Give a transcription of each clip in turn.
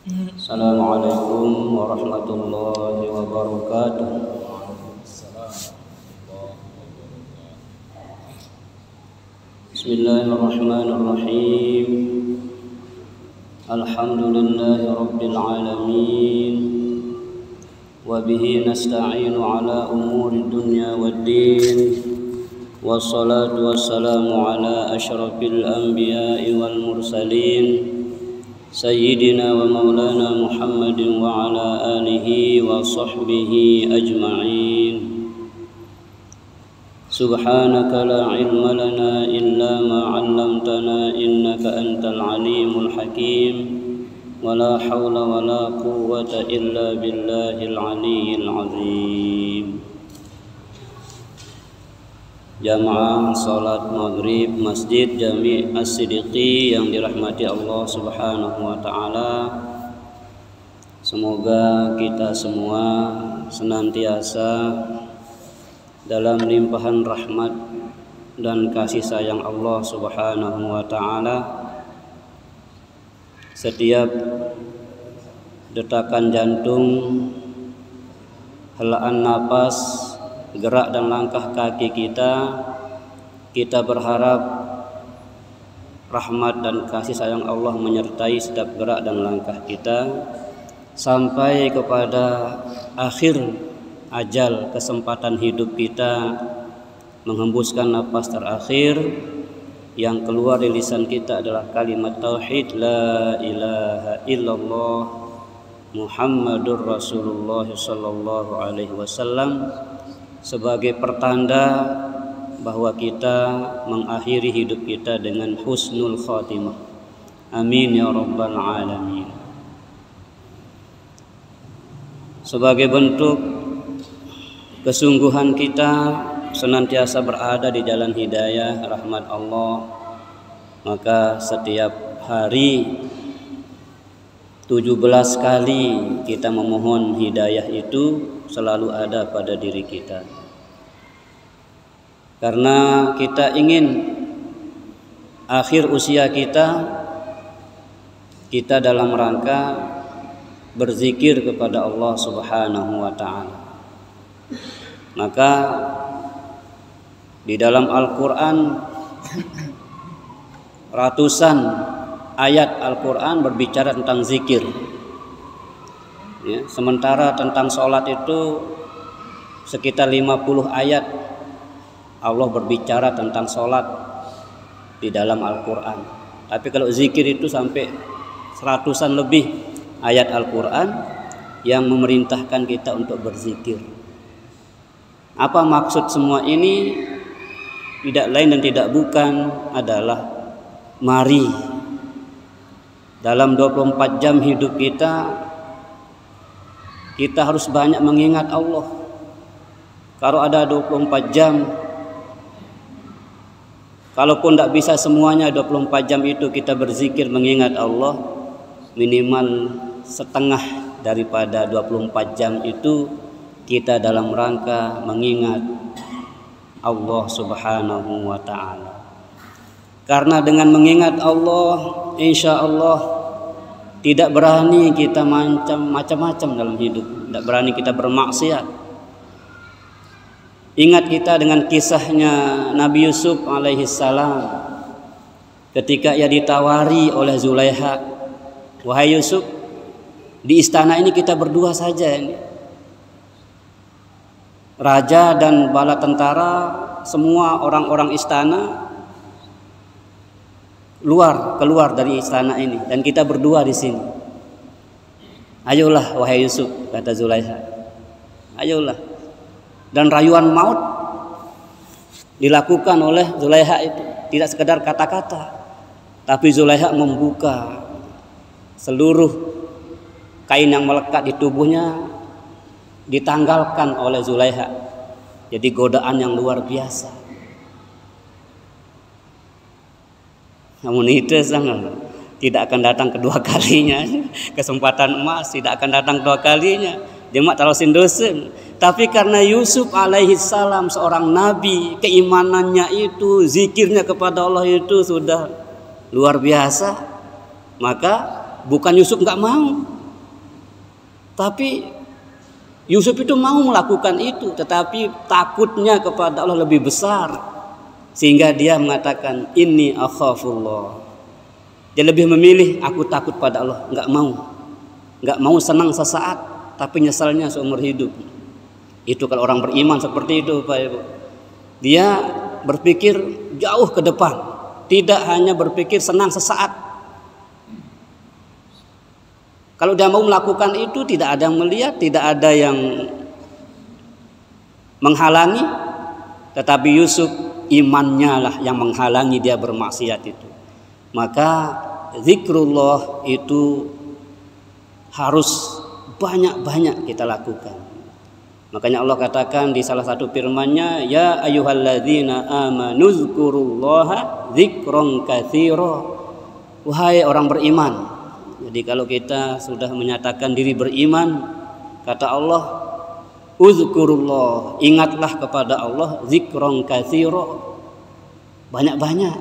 Assalamualaikum warahmatullahi wabarakatuh. Bismillahirrahmanirrahim. Alhamdulillahi rabbil alamin. Wa bihi nasta'inu ala umuri dunya waddin. Wassalatu wassalamu ala asyrafil anbiya'i wal mursalin Sayyidina wa maulana Muhammadin wa ala alihi wa sahbihi ajma'in. Subhanaka la ilma lana illa ma 'allamtana innaka antal alimul hakim. Wa la hawla wa la quwwata illa billahil aliyyil azim. Jamaah salat maghrib Masjid Jami' As-Siddiqi yang dirahmati Allah Subhanahu wa taala. Semoga kita semua senantiasa dalam limpahan rahmat dan kasih sayang Allah Subhanahu wa taala. Setiap detakan jantung, helaan napas, gerak dan langkah kaki kita berharap rahmat dan kasih sayang Allah menyertai setiap gerak dan langkah kita sampai kepada akhir ajal kesempatan hidup kita, menghembuskan napas terakhir. Yang keluar dari lisan kita adalah kalimat tauhid la ilaha illallah Muhammadur Rasulullah sallallahu alaihi wasallam, sebagai pertanda bahwa kita mengakhiri hidup kita dengan husnul khatimah. Amin ya rabbal alamin. Sebagai bentuk kesungguhan kita senantiasa berada di jalan hidayah rahmat Allah, maka setiap hari 17 kali kita memohon hidayah itu selalu ada pada diri kita, karena kita ingin akhir usia kita dalam rangka berzikir kepada Allah Subhanahu wa ta'ala. Maka di dalam Al-Quran ratusan ayat Al-Quran berbicara tentang zikir. Ya, sementara tentang sholat itu sekitar 50 ayat Allah berbicara tentang sholat di dalam Al-Quran. Tapi kalau zikir itu sampai seratusan lebih ayat Al-Quran yang memerintahkan kita untuk berzikir. Apa maksud semua ini? Tidak lain dan tidak bukan adalah mari dalam 24 jam hidup kita harus banyak mengingat Allah. Kalau ada 24 jam, kalaupun tidak bisa semuanya 24 jam itu kita berzikir mengingat Allah, minimal setengah daripada 24 jam itu kita dalam rangka mengingat Allah Subhanahu wa ta'ala. Karena dengan mengingat Allah, insya Allah tidak berani kita macam-macam dalam hidup, tidak berani kita bermaksiat. Ingat kita dengan kisahnya Nabi Yusuf alaihissalam ketika ia ditawari oleh Zulaiha, wahai Yusuf, di istana ini kita berdua saja ini. Raja dan bala tentara, semua orang-orang istana keluar dari istana ini dan kita berdua di sini. Ayolah wahai Yusuf, kata Zulaiha. Ayolah. Dan rayuan maut dilakukan oleh Zulaiha itu, tidak sekedar kata-kata, tapi Zulaiha membuka seluruh kain yang melekat di tubuhnya, ditanggalkan oleh Zulaiha. Jadi godaan yang luar biasa. Namun itu tidak akan datang kedua kalinya. Kesempatan emas tidak akan datang kedua kalinya. Jemaat tarosin dosen. Tapi karena Yusuf alaihissalam seorang nabi, keimanannya itu, zikirnya kepada Allah itu sudah luar biasa, maka bukan Yusuf nggak mau, Tapi Yusuf itu mau melakukan itu, tetapi takutnya kepada Allah lebih besar, sehingga dia mengatakan inni akhafullah. Dia lebih memilih aku takut pada Allah, nggak mau senang sesaat, tapi nyesalnya seumur hidup. Itu kalau orang beriman seperti itu, Pak Ibu. Dia berpikir jauh ke depan, tidak hanya berpikir senang sesaat. Kalau dia mau melakukan itu, tidak ada yang melihat, tidak ada yang menghalangi. Tetapi Yusuf, imannya lah yang menghalangi dia bermaksiat itu. Maka zikrullah itu harus banyak-banyak kita lakukan. Makanya Allah katakan di salah satu firman-Nya, ya ayyuhalladzina amanu dzkurullaha dzikron katsira. Wahai orang beriman. Jadi kalau kita sudah menyatakan diri beriman, kata Allah, uzkurullah, ingatlah kepada Allah, zikron katsira, banyak-banyak.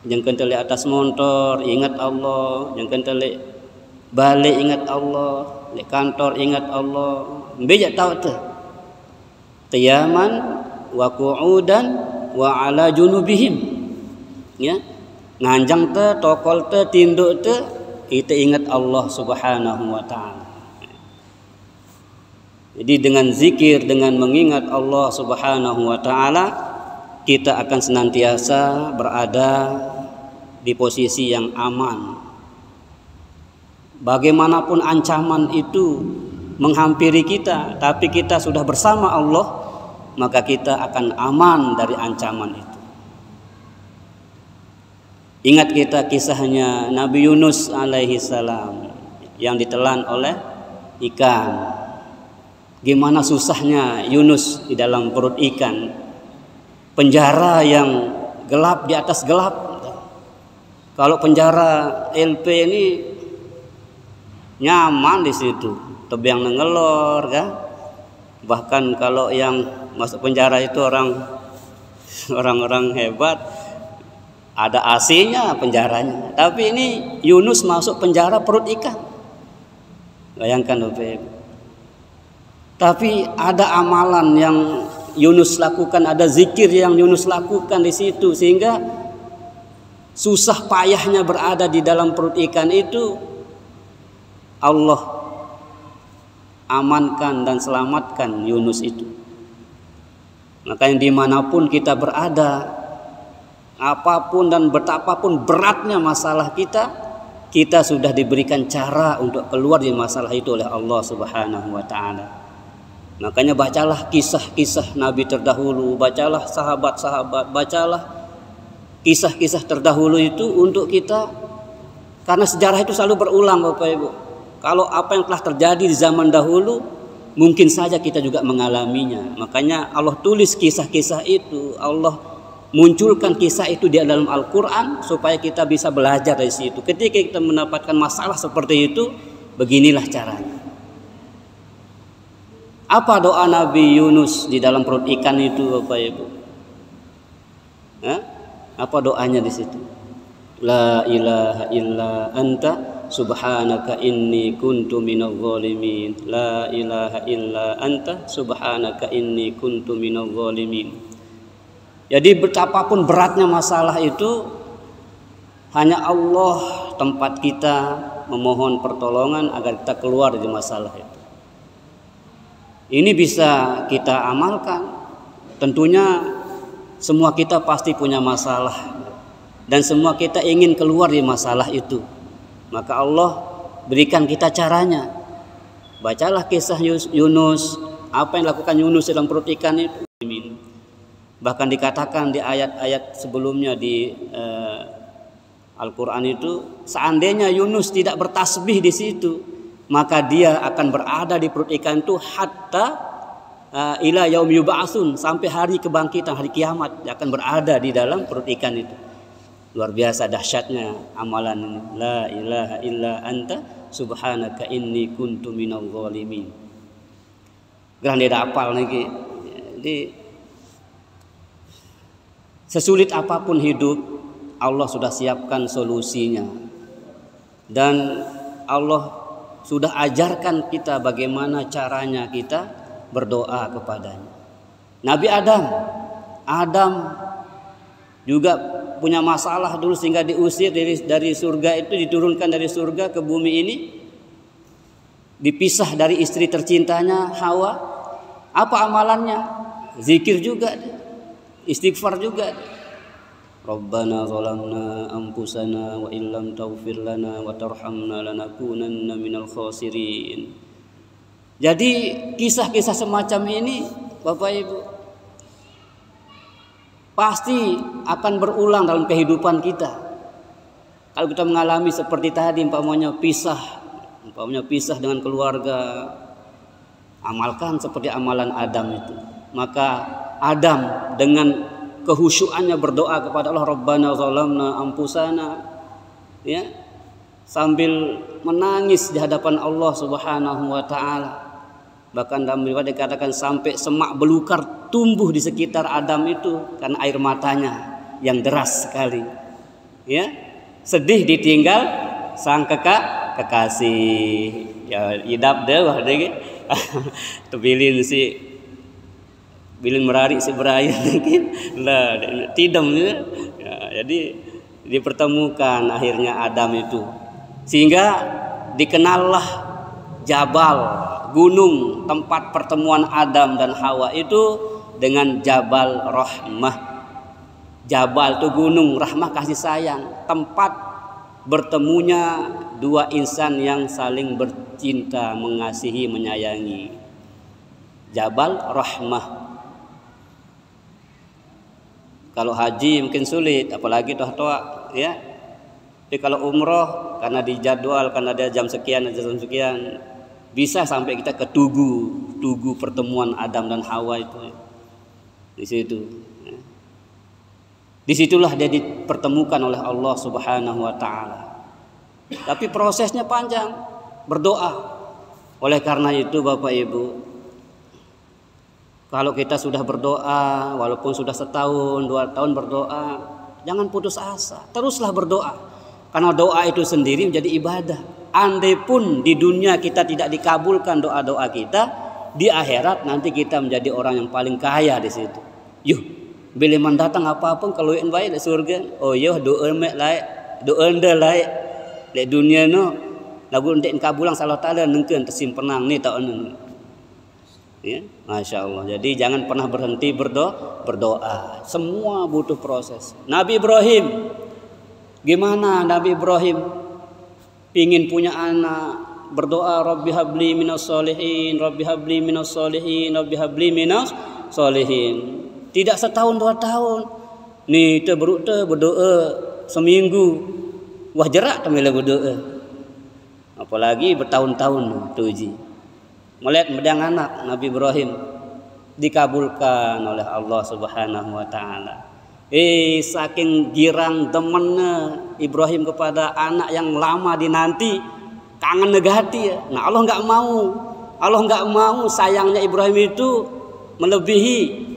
Jangan kentele atas motor, ingat Allah. Jangan kentele balik, ingat Allah. Di kantor, ingat Allah. Bijak tahu tu. Qiyaman wa qu'udan wa ala junubihim. Ya. Nganjang te, tokol te, tinduk te, kita ingat Allah Subhanahu wa ta'ala. Jadi dengan zikir, dengan mengingat Allah Subhanahu wa ta'ala, kita akan senantiasa berada di posisi yang aman. Bagaimanapun ancaman itu menghampiri kita, tapi kita sudah bersama Allah, maka kita akan aman dari ancaman itu. Ingat kita kisahnya Nabi Yunus alaihi salam yang ditelan oleh ikan. Gimana susahnya Yunus di dalam perut ikan. Penjara yang gelap di atas gelap. Kalau penjara LP ini nyaman di situ, tebing nengelor kan. Bahkan kalau yang masuk penjara itu orang-orang hebat, ada AC-nya penjaranya. Tapi ini Yunus masuk penjara perut ikan. Bayangkan Bapak. Tapi ada amalan yang Yunus lakukan, ada zikir yang Yunus lakukan di situ, sehingga susah payahnya berada di dalam perut ikan itu Allah amankan dan selamatkan Yunus itu. Makanya dimanapun kita berada, apapun dan betapapun beratnya masalah kita sudah diberikan cara untuk keluar dari masalah itu oleh Allah Subhanahu wa ta'ala. Makanya bacalah kisah-kisah Nabi terdahulu, bacalah sahabat-sahabat, bacalah kisah-kisah terdahulu itu untuk kita, karena sejarah itu selalu berulang Bapak Ibu. Kalau apa yang telah terjadi di zaman dahulu, mungkin saja kita juga mengalaminya. Makanya Allah tulis kisah-kisah itu, Allah munculkan kisah itu di dalam Al-Quran supaya kita bisa belajar dari situ. Ketika kita mendapatkan masalah seperti itu, beginilah caranya. Apa doa Nabi Yunus di dalam perut ikan itu Bapak Ibu? Apa doanya di situ? La ilaha illa anta subhanaka inni kuntu minadh dhalimin. La ilaha illa anta subhanaka inni kuntu minadh dhalimin. Jadi betapapun beratnya masalah itu, hanya Allah tempat kita memohon pertolongan agar kita keluar dari masalah itu. Ini bisa kita amalkan. Tentunya semua kita pasti punya masalah, dan semua kita ingin keluar dari masalah itu. Maka Allah berikan kita caranya. Bacalah kisah Yunus, apa yang dilakukan Yunus dalam perut ikan itu. Bahkan dikatakan di ayat-ayat sebelumnya di Al-Quran itu, seandainya Yunus tidak bertasbih di situ, maka dia akan berada di perut ikan itu hatta ila yaum yub'atsun, sampai hari kebangkitan, hari kiamat, dia akan berada di dalam perut ikan itu. Luar biasa dahsyatnya amalan ini. La ilaha illa anta subhanaka inni kuntu minadh dhalimin. Grande dapal niki. Jadi sesulit apapun hidup, Allah sudah siapkan solusinya. Dan Allah sudah ajarkan kita bagaimana caranya kita berdoa kepadanya. Nabi Adam juga punya masalah dulu sehingga diusir dari surga, itu diturunkan dari surga ke bumi ini, dipisah dari istri tercintanya Hawa. Apa amalannya? Zikir juga, istighfar juga. Rabbana zalamna anfusana wa illam taghfir lana wa tarhamna lanakunanna minal khasirin. Jadi kisah-kisah semacam ini Bapak Ibu pasti akan berulang dalam kehidupan kita. Kalau kita mengalami seperti tadi umpamanya pisah dengan keluarga, amalkan seperti amalan Adam itu. Maka Adam dengan kehusyuannya berdoa kepada Allah, Rabbana zalamna anfusana, ya, sambil menangis di hadapan Allah Subhanahu wa taala. Bahkan dalam riwayat dikatakan sampai semak belukar tumbuh di sekitar Adam itu karena air matanya yang deras sekali. Ya, sedih ditinggal sang kekasih. Ya, idap deh wah deh. Tebilin si bilin merari si berair mungkin lah tidam ya, jadi dipertemukan akhirnya Adam itu, sehingga dikenallah Jabal, gunung tempat pertemuan Adam dan Hawa itu dengan Jabal Rahmah. Jabal itu gunung, rahmah kasih sayang, tempat bertemunya dua insan yang saling bercinta, mengasihi, menyayangi. Jabal Rahmah. Kalau haji mungkin sulit, apalagi toh ya. Tapi kalau umroh karena dijadwal, karena ada jam sekian, bisa sampai kita ke tugu pertemuan Adam dan Hawa itu. Di situ. Disitulah dia dipertemukan oleh Allah Subhanahu wa taala. Tapi prosesnya panjang, berdoa. Oleh karena itu Bapak Ibu, kalau kita sudah berdoa, walaupun sudah setahun, 2 tahun berdoa, jangan putus asa, teruslah berdoa. Karena doa itu sendiri menjadi ibadah. Andai pun di dunia kita tidak dikabulkan doa-doa kita, di akhirat nanti kita menjadi orang yang paling kaya di situ. Yuh, bila mendatang apa-apa kalau yang baik di surga. Oh yuh, doa mek laik, doa anda laik. Di dunia no, lagu untuk kabulang salah taala nengkeun tersimpenang ni tak anu. Ya, Masya Allah. Jadi jangan pernah berhenti berdoa. Semua butuh proses. Nabi Ibrahim, gimana Nabi Ibrahim pingin punya anak, berdoa Rabbi habli minas solihin, Rabbi habli minas solihin, Rabbi habli minas solihin. Tidak setahun 2 tahun. Nih kita berdoa seminggu. Wah jerak tamila berdoa. Apalagi bertahun-tahun tuji. Melihat medang anak Nabi Ibrahim dikabulkan oleh Allah Subhanahu wa taala. Saking girang demennya Ibrahim kepada anak yang lama dinanti, kangen negati ya. Nah, Allah nggak mau sayangnya Ibrahim itu melebihi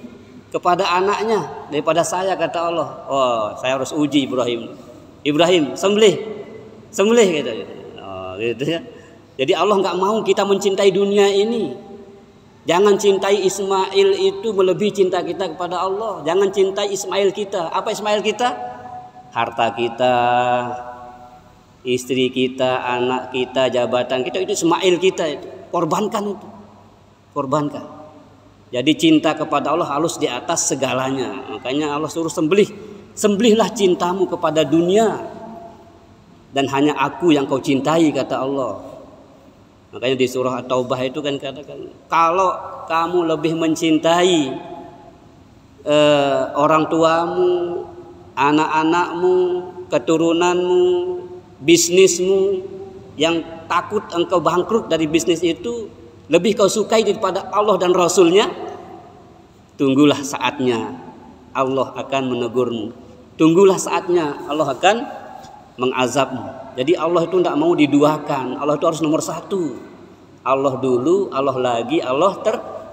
kepada anaknya daripada saya, kata Allah. Oh, saya harus uji Ibrahim sembelih gitu. Oh, gitu ya. Jadi Allah nggak mau kita mencintai dunia ini. Jangan cintai Ismail itu melebihi cinta kita kepada Allah. Jangan cintai Ismail kita. Apa Ismail kita? Harta kita, istri kita, anak kita, jabatan kita, itu Ismail kita itu. Korbankan itu. Korbankan. Jadi cinta kepada Allah harus di atas segalanya. Makanya Allah suruh sembelihlah cintamu kepada dunia. Dan hanya aku yang kau cintai, kata Allah. Makanya di surah At-Taubah itu kan katakan, kalau kamu lebih mencintai orang tuamu, anak-anakmu, keturunanmu, bisnismu, yang takut engkau bangkrut dari bisnis itu, lebih kau sukai daripada Allah dan Rasulnya, tunggulah saatnya Allah akan menegurmu. Tunggulah saatnya Allah akan mengazabmu. Jadi Allah itu tidak mau diduakan. Allah itu harus nomor 1. Allah dulu, Allah lagi, Allah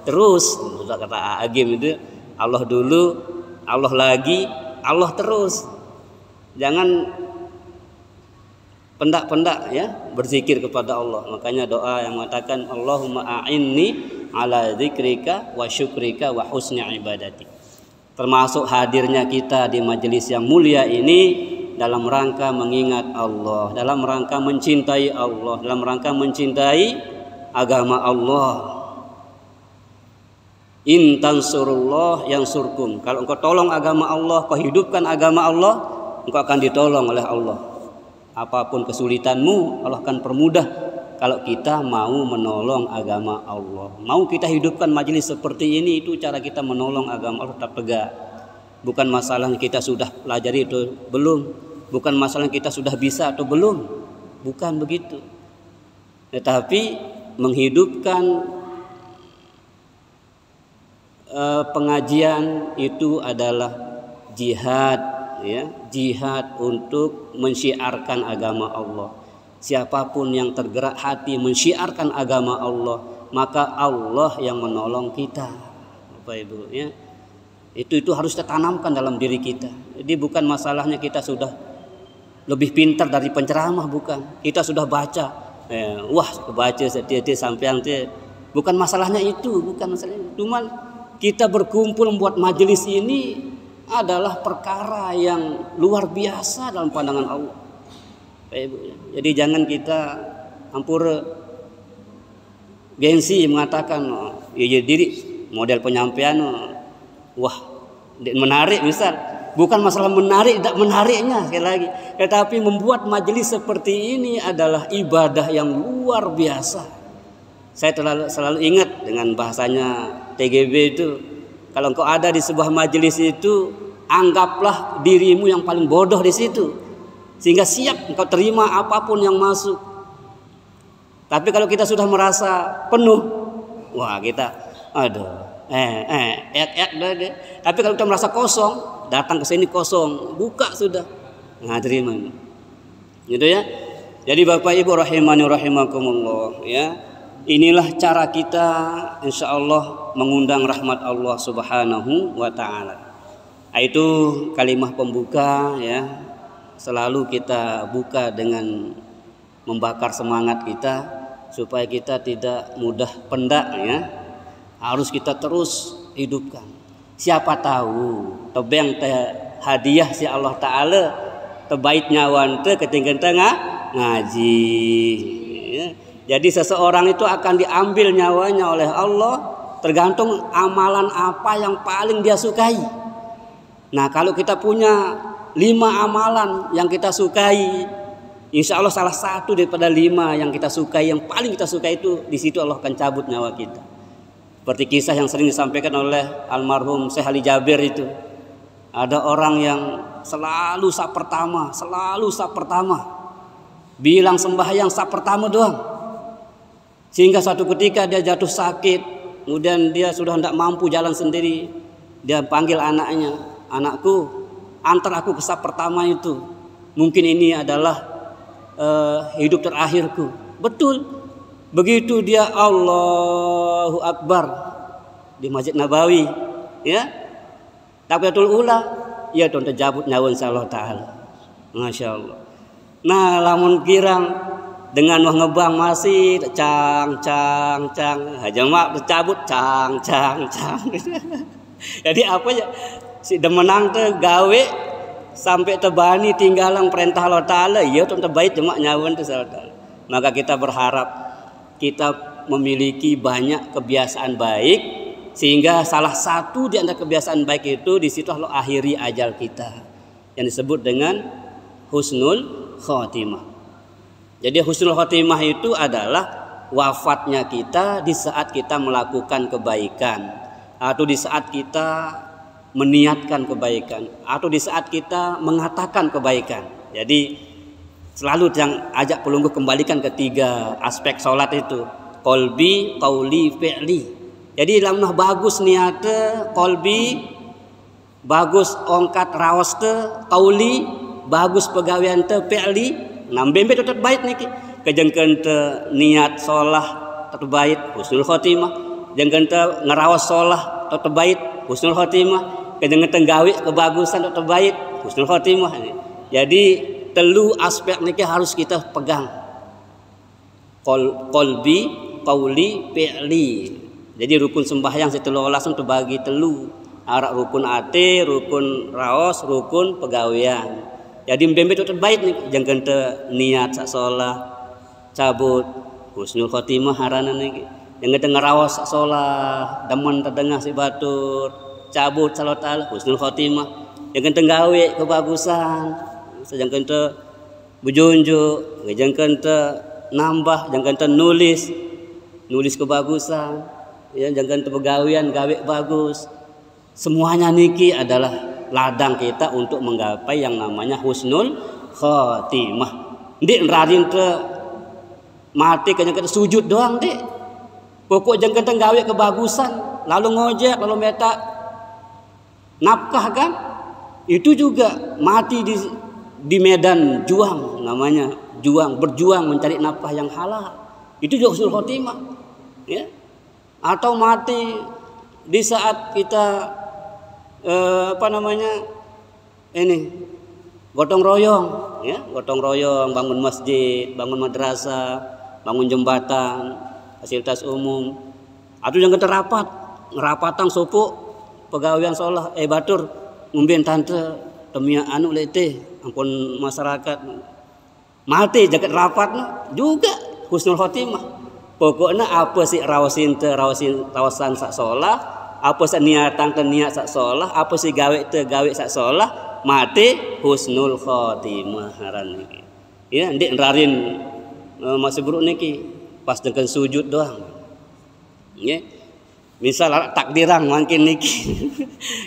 terus. Sudah kata Agim itu, Allah dulu, Allah lagi, Allah terus. Jangan pendak-pendak ya berzikir kepada Allah. Makanya doa yang mengatakan Allahumma a'inni ala dzikrika wa syukrika wa husni ibadati. Termasuk hadirnya kita di majelis yang mulia ini dalam rangka mengingat Allah, dalam rangka mencintai Allah, dalam rangka mencintai agama Allah. In tansurullah yansurkum. Kalau engkau tolong agama Allah, kau hidupkan agama Allah, engkau akan ditolong oleh Allah. Apapun kesulitanmu, Allah akan permudah kalau kita mau menolong agama Allah. Mau kita hidupkan majelis seperti ini, itu cara kita menolong agama Allah tetap tegak. Bukan masalah kita sudah pelajari itu belum, bukan masalah kita sudah bisa atau belum, bukan begitu. Tetapi menghidupkan pengajian itu adalah jihad, ya, jihad untuk mensyiarkan agama Allah. Siapapun yang tergerak hati mensyiarkan agama Allah, maka Allah yang menolong kita, Bapak Ibu, ya. Itu harus kita tanamkan dalam diri kita. Jadi bukan masalahnya kita sudah lebih pintar dari penceramah, bukan. Kita sudah baca, wah baca setiap sampai nanti. Bukan masalahnya itu, bukan masalahnya. Cuman kita berkumpul membuat majelis ini adalah perkara yang luar biasa dalam pandangan Allah. Jadi jangan kita hampir gengsi mengatakan ya diri model penyampaian wah menarik misal. Bukan masalah menarik tidak menariknya sekali lagi, tetapi membuat majelis seperti ini adalah ibadah yang luar biasa. Saya selalu ingat dengan bahasanya TGB itu, kalau engkau ada di sebuah majelis itu, anggaplah dirimu yang paling bodoh di situ, sehingga siap engkau terima apapun yang masuk. Tapi kalau kita sudah merasa penuh, wah kita, aduh, Tapi kalau kita merasa kosong, datang ke sini kosong, buka sudah, nah terima, gitu ya. Jadi Bapak Ibu rahimani rahimakumullah, ya. Inilah cara kita insya Allah mengundang rahmat Allah subhanahu wa ta'ala. Itu kalimah pembuka, ya. Selalu kita buka dengan membakar semangat kita supaya kita tidak mudah pendak, ya. Harus kita terus hidupkan. Siapa tahu tebeng hadiah si Allah Ta'ala terbaik nyawan te ketinggian tengah ngaji, ya. Jadi seseorang itu akan diambil nyawanya oleh Allah tergantung amalan apa yang paling dia sukai. Nah kalau kita punya 5 amalan yang kita sukai, insya Allah salah satu daripada 5 yang kita sukai, yang paling kita sukai itu, di situ Allah akan cabut nyawa kita. Seperti kisah yang sering disampaikan oleh almarhum Syekh Ali Jabir itu. Ada orang yang selalu saf pertama, bilang sembahyang saf pertama doang. Sehingga suatu ketika dia jatuh sakit, kemudian dia sudah tidak mampu jalan sendiri. Dia panggil anaknya, anakku, antar aku ke saf pertama itu. Mungkin ini adalah hidup terakhirku. Betul. Begitu dia Allahu Akbar di Masjid Nabawi, ya, takbiratul ula, ya tuan terjabut nyawa insyaallah taala. Masya Allah. Nah, lamun kirang dengan wah ngebang masih cang jamaah tercabut cang. Jadi apa ya si demenang teh gawe sampai tebani tinggalan perintah Allah Taala, ya tuan terbaik jemaah nyawan teh Allah. Maka kita berharap kita memiliki banyak kebiasaan baik, sehingga salah satu di antara kebiasaan baik itu di situ Allah akhiri ajal kita yang disebut dengan husnul khotimah. Jadi husnul khotimah itu adalah wafatnya kita di saat kita melakukan kebaikan, atau di saat kita meniatkan kebaikan, atau di saat kita mengatakan kebaikan. Jadi selalu yang ajak pelungguh kembalikan ketiga aspek sholat itu, qalbi, qauli, fi'li. Jadi lamnah bagus niatnya qalbi, bagus ongkat rawas teh qauli, bagus pegawaian teh fi'li. Nambembe tetap baik niki, kejengkeun teu niat sholah tetap baik husnul khotimah, jengkeun teu ngaraos sholah tetap baik husnul khotimah, kejengkeun teu gawe kebagusan tetap baik husnul khotimah. Jadi telu aspek niki harus kita pegang. Qalbi, qauli, fi'li. Jadi rukun sembahyang setelu langsung terbagi telu. Arak rukun ate, rukun raos, rukun pegawaian. Jadi mbembe itu terbaik nih, jangan te niat sak sholat cabut husnul khotimah haranan niki. Jangan te ngeraos sak sholat, demen terdengar si batur, cabut salat al husnul khotimah. Jangan te gawe kebagusan. Jangan te bujunjuk, jangan te nambah, jangan te nulis kebagusan. Ya, jangan te pegawaian gawe bagus. Semuanya niki adalah ladang kita untuk menggapai yang namanya husnul khotimah. Ndik radin te mati kanya kita sujud doang dek. Pokok jangan kita gawe kebagusan, lalu ngojek, lalu minta nafkah kan? Itu juga mati di medan juang, namanya berjuang mencari nafkah yang halal. Itu juga husnul khotimah. Ya. Atau mati di saat kita gotong royong, ya, gotong royong, bangun masjid, bangun madrasah, bangun jembatan, fasilitas umum. Atau yang kita ngerapatang sopo pegawaian sholah, batur ngumbin tante temia anu lete, ampun masyarakat mati jaket rapat juga husnul khotimah. Pokoknya apa sih rawasan sak sholah, apa sih niatan niat sak sholah, apa sih gawe sak sholah, mati husnul khotimah haran niki. Ya, ndik rarin masih buruk niki pas dengan sujud doang. Ya. Misal takdiran mungkin niki.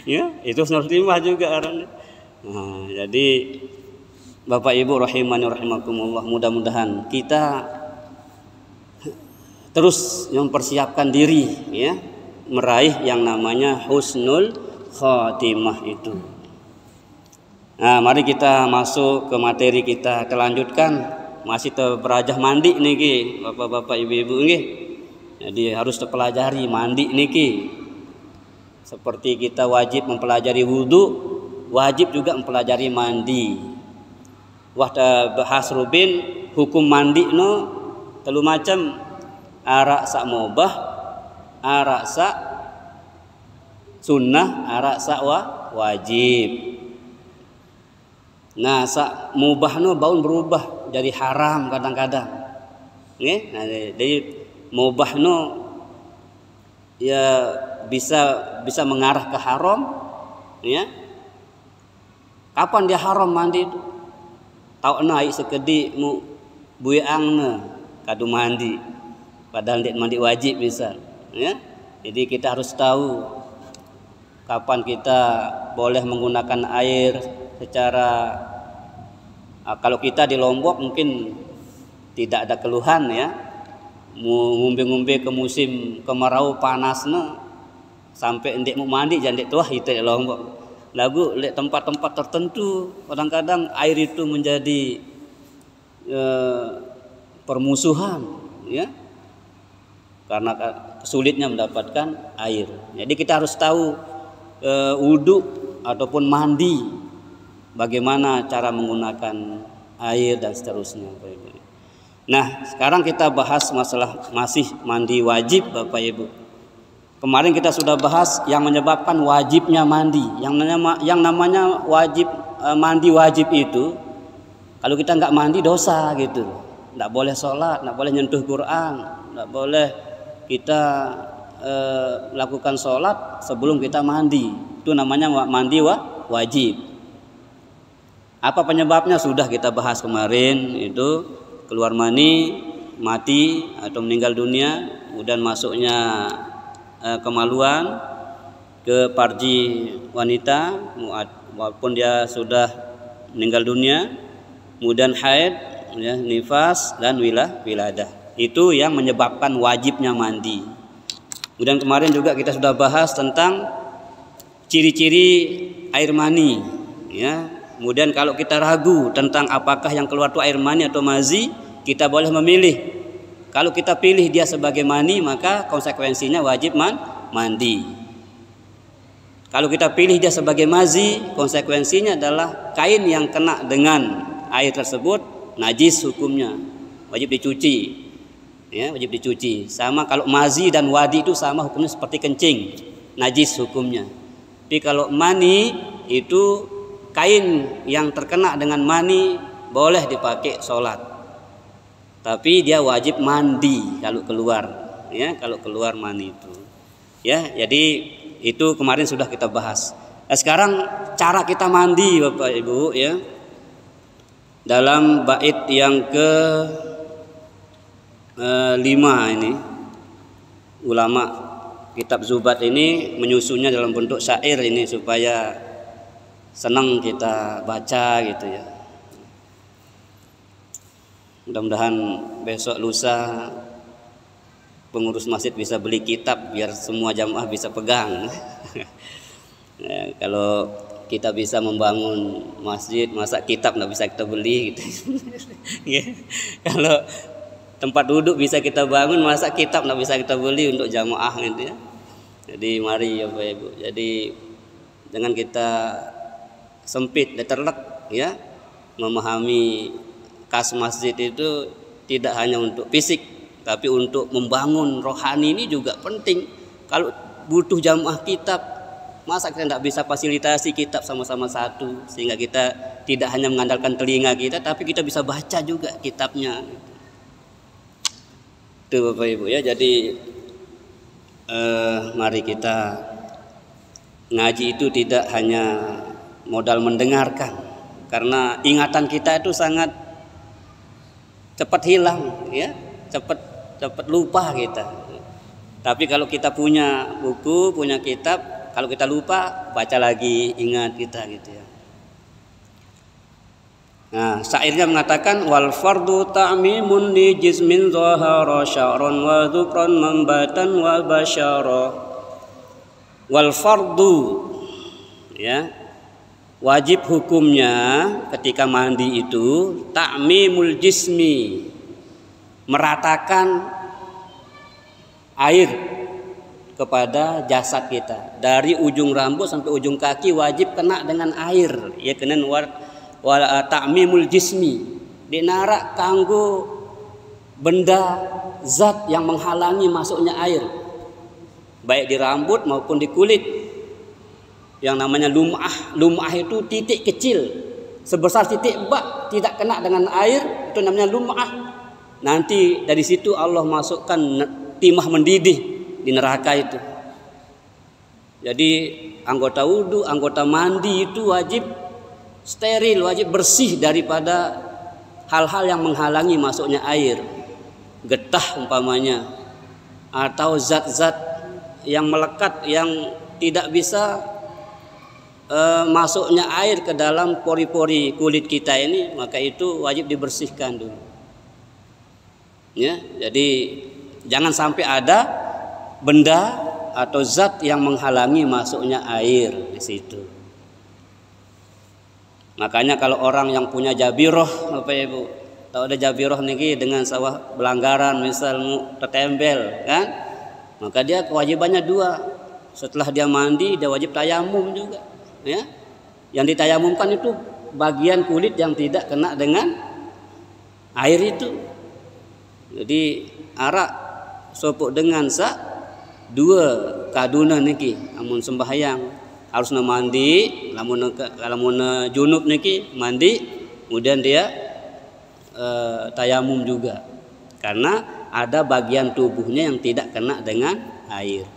Ya, itu husnul khotimah juga haran. Nah, jadi Bapak Ibu rahimani rahimakumullah, mudah-mudahan kita terus mempersiapkan diri, ya, meraih yang namanya husnul khotimah itu. Nah, mari kita masuk ke materi kita, lanjutkan. Masih terberajah mandi niki, bapak-bapak, ibu-ibu niki. Jadi harus terpelajari mandi niki. Seperti kita wajib mempelajari wudu, wajib juga mempelajari mandi. Wah, bahas rubin hukum mandi no telu macam. Arak sak mubah, arak sak sunnah, arak sak wajib. Nah, sak mubah no baun berubah jadi haram kadang-kadang. Nah, jadi mubah no ya bisa mengarah ke haram, ya. Kapan dia haram mandi itu? Tau naik sekedi mu buiangna kadu mandi. Padahal dia mandi wajib bisa, ya. Jadi kita harus tahu kapan kita boleh menggunakan air secara kalau kita di Lombok mungkin tidak ada keluhan, ya. Ngumbe-ngumbe ke musim kemarau panasnya sampai ndek mau mandi jangan ndek tuah itu di Lombok. Lagu lihat tempat-tempat tertentu kadang-kadang air itu menjadi permusuhan, ya. Karena sulitnya mendapatkan air. Jadi kita harus tahu wudhu ataupun mandi, bagaimana cara menggunakan air dan seterusnya. Nah, sekarang kita bahas masalah masih mandi wajib, Bapak Ibu. Kemarin kita sudah bahas yang menyebabkan wajibnya mandi. Yang namanya wajib mandi wajib itu, kalau kita nggak mandi dosa gitu. Nggak boleh sholat, nggak boleh nyentuh Quran, nggak boleh kita lakukan sholat sebelum kita mandi. Itu namanya mandi wajib. Apa penyebabnya sudah kita bahas kemarin, itu keluar mani, mati atau meninggal dunia, kemudian masuknya kemaluan ke farji wanita walaupun dia sudah meninggal dunia, kemudian haid, ya, nifas dan wiladah. Itu yang menyebabkan wajibnya mandi. Kemudian kemarin juga kita sudah bahas tentang ciri-ciri air mani, ya. Kemudian kalau kita ragu tentang apakah yang keluar itu air mani atau mazi, kita boleh memilih. Kalau kita pilih dia sebagai mani, maka konsekuensinya wajib mandi. Kalau kita pilih dia sebagai mazi, konsekuensinya adalah kain yang kena dengan air tersebut najis hukumnya, wajib dicuci. Ya, wajib dicuci. Sama kalau mazi dan wadi itu sama hukumnya seperti kencing, najis hukumnya. Tapi kalau mani itu kain yang terkena dengan mani boleh dipakai sholat. Tapi dia wajib mandi kalau keluar, ya, kalau keluar mani itu. Ya, jadi itu kemarin sudah kita bahas. Nah, sekarang cara kita mandi Bapak Ibu, ya. Dalam bait yang ke 5 ini ulama kitab Zubat ini menyusunnya dalam bentuk syair ini supaya senang kita baca gitu ya. Mudah-mudahan besok lusa pengurus masjid bisa beli kitab biar semua jamaah bisa pegang. Ya, kalau kita bisa membangun masjid, masa kitab nggak bisa kita beli gitu. Ya, kalau tempat duduk bisa kita bangun, masa kitab nggak bisa kita beli untuk jamaah gitu ya. Jadi mari ya Bapak Ibu, jadi jangan kita sempit dan terlek ya, memahami kas masjid itu tidak hanya untuk fisik, tapi untuk membangun rohani ini juga penting. Kalau butuh jamaah kitab, masa kita tidak bisa fasilitasi kitab sama-sama satu, sehingga kita tidak hanya mengandalkan telinga kita, tapi kita bisa baca juga kitabnya. Itu Bapak Ibu ya, jadi mari kita ngaji itu tidak hanya modal mendengarkan, karena ingatan kita itu sangat cepat hilang ya, cepat lupa kita. Tapi kalau kita punya buku, punya kitab, kalau kita lupa baca lagi, ingat kita gitu ya. Nah, syairnya mengatakan wal fardu ta'mimun li jismin zahara sya'ran wa dhukran mambatan wa basyara. Wal fardu ya, wajib hukumnya ketika mandi itu ta'mimul jismi, meratakan air kepada jasad kita dari ujung rambut sampai ujung kaki wajib kena dengan air ya, kena wala ta'mimul jismi, dinarak kanggo benda zat yang menghalangi masuknya air baik di rambut maupun di kulit. Yang namanya lum'ah itu titik kecil sebesar titik bak tidak kena dengan air, itu namanya lum'ah. Nanti dari situ Allah masukkan timah mendidih di neraka itu. Jadi anggota wudu, anggota mandi itu wajib steril, wajib bersih daripada hal-hal yang menghalangi masuknya air, getah umpamanya, atau zat-zat yang melekat yang tidak bisa masuknya air ke dalam pori-pori kulit kita ini, maka itu wajib dibersihkan dulu. Ya, jadi jangan sampai ada benda atau zat yang menghalangi masuknya air di situ. Makanya kalau orang yang punya jabiroh, Bapak Ibu, tahu ada jabiroh niki dengan sawah belanggaran misal tertempel kan, maka dia kewajibannya 2. Setelah dia mandi dia wajib tayamum juga ya. Yang ditayamumkan itu bagian kulit yang tidak kena dengan air itu. Jadi arak sopok dengan 2 kaduna niki amun sembahyang harus mandi, lamun junub niki mandi, kemudian dia tayamum juga, karena ada bagian tubuhnya yang tidak kena dengan air.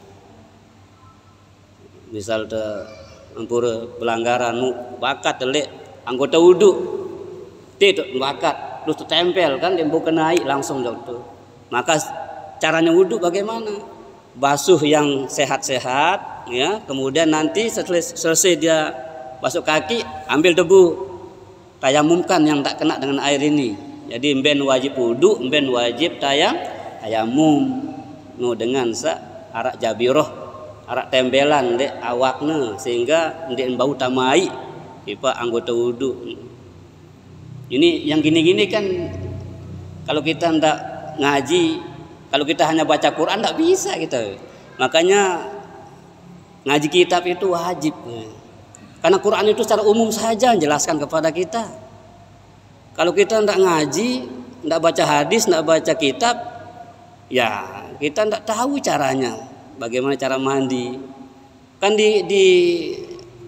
Misal ampura pelanggaran bakat telek anggota wudu tidak bakat terus tempel kan, dia bukan naik langsung jatuh. Maka caranya wudu bagaimana? Basuh yang sehat-sehat ya, kemudian nanti selesai dia basuh kaki, ambil debu, tayamumkan yang tak kena dengan air ini. Jadi mben wajib wudu, mben wajib tayamum dengan arak jabiroh, arak tembelan dek awakna, sehingga ndek bau tamai ipa anggota wudu. Ini yang gini-gini kan kalau kita ndak ngaji, kalau kita hanya baca Quran tidak bisa gitu. Makanya ngaji kitab itu wajib. Karena Quran itu secara umum saja menjelaskan kepada kita. Kalau kita tidak ngaji, tidak baca hadis, tidak baca kitab, ya kita tidak tahu caranya, bagaimana cara mandi. Kan di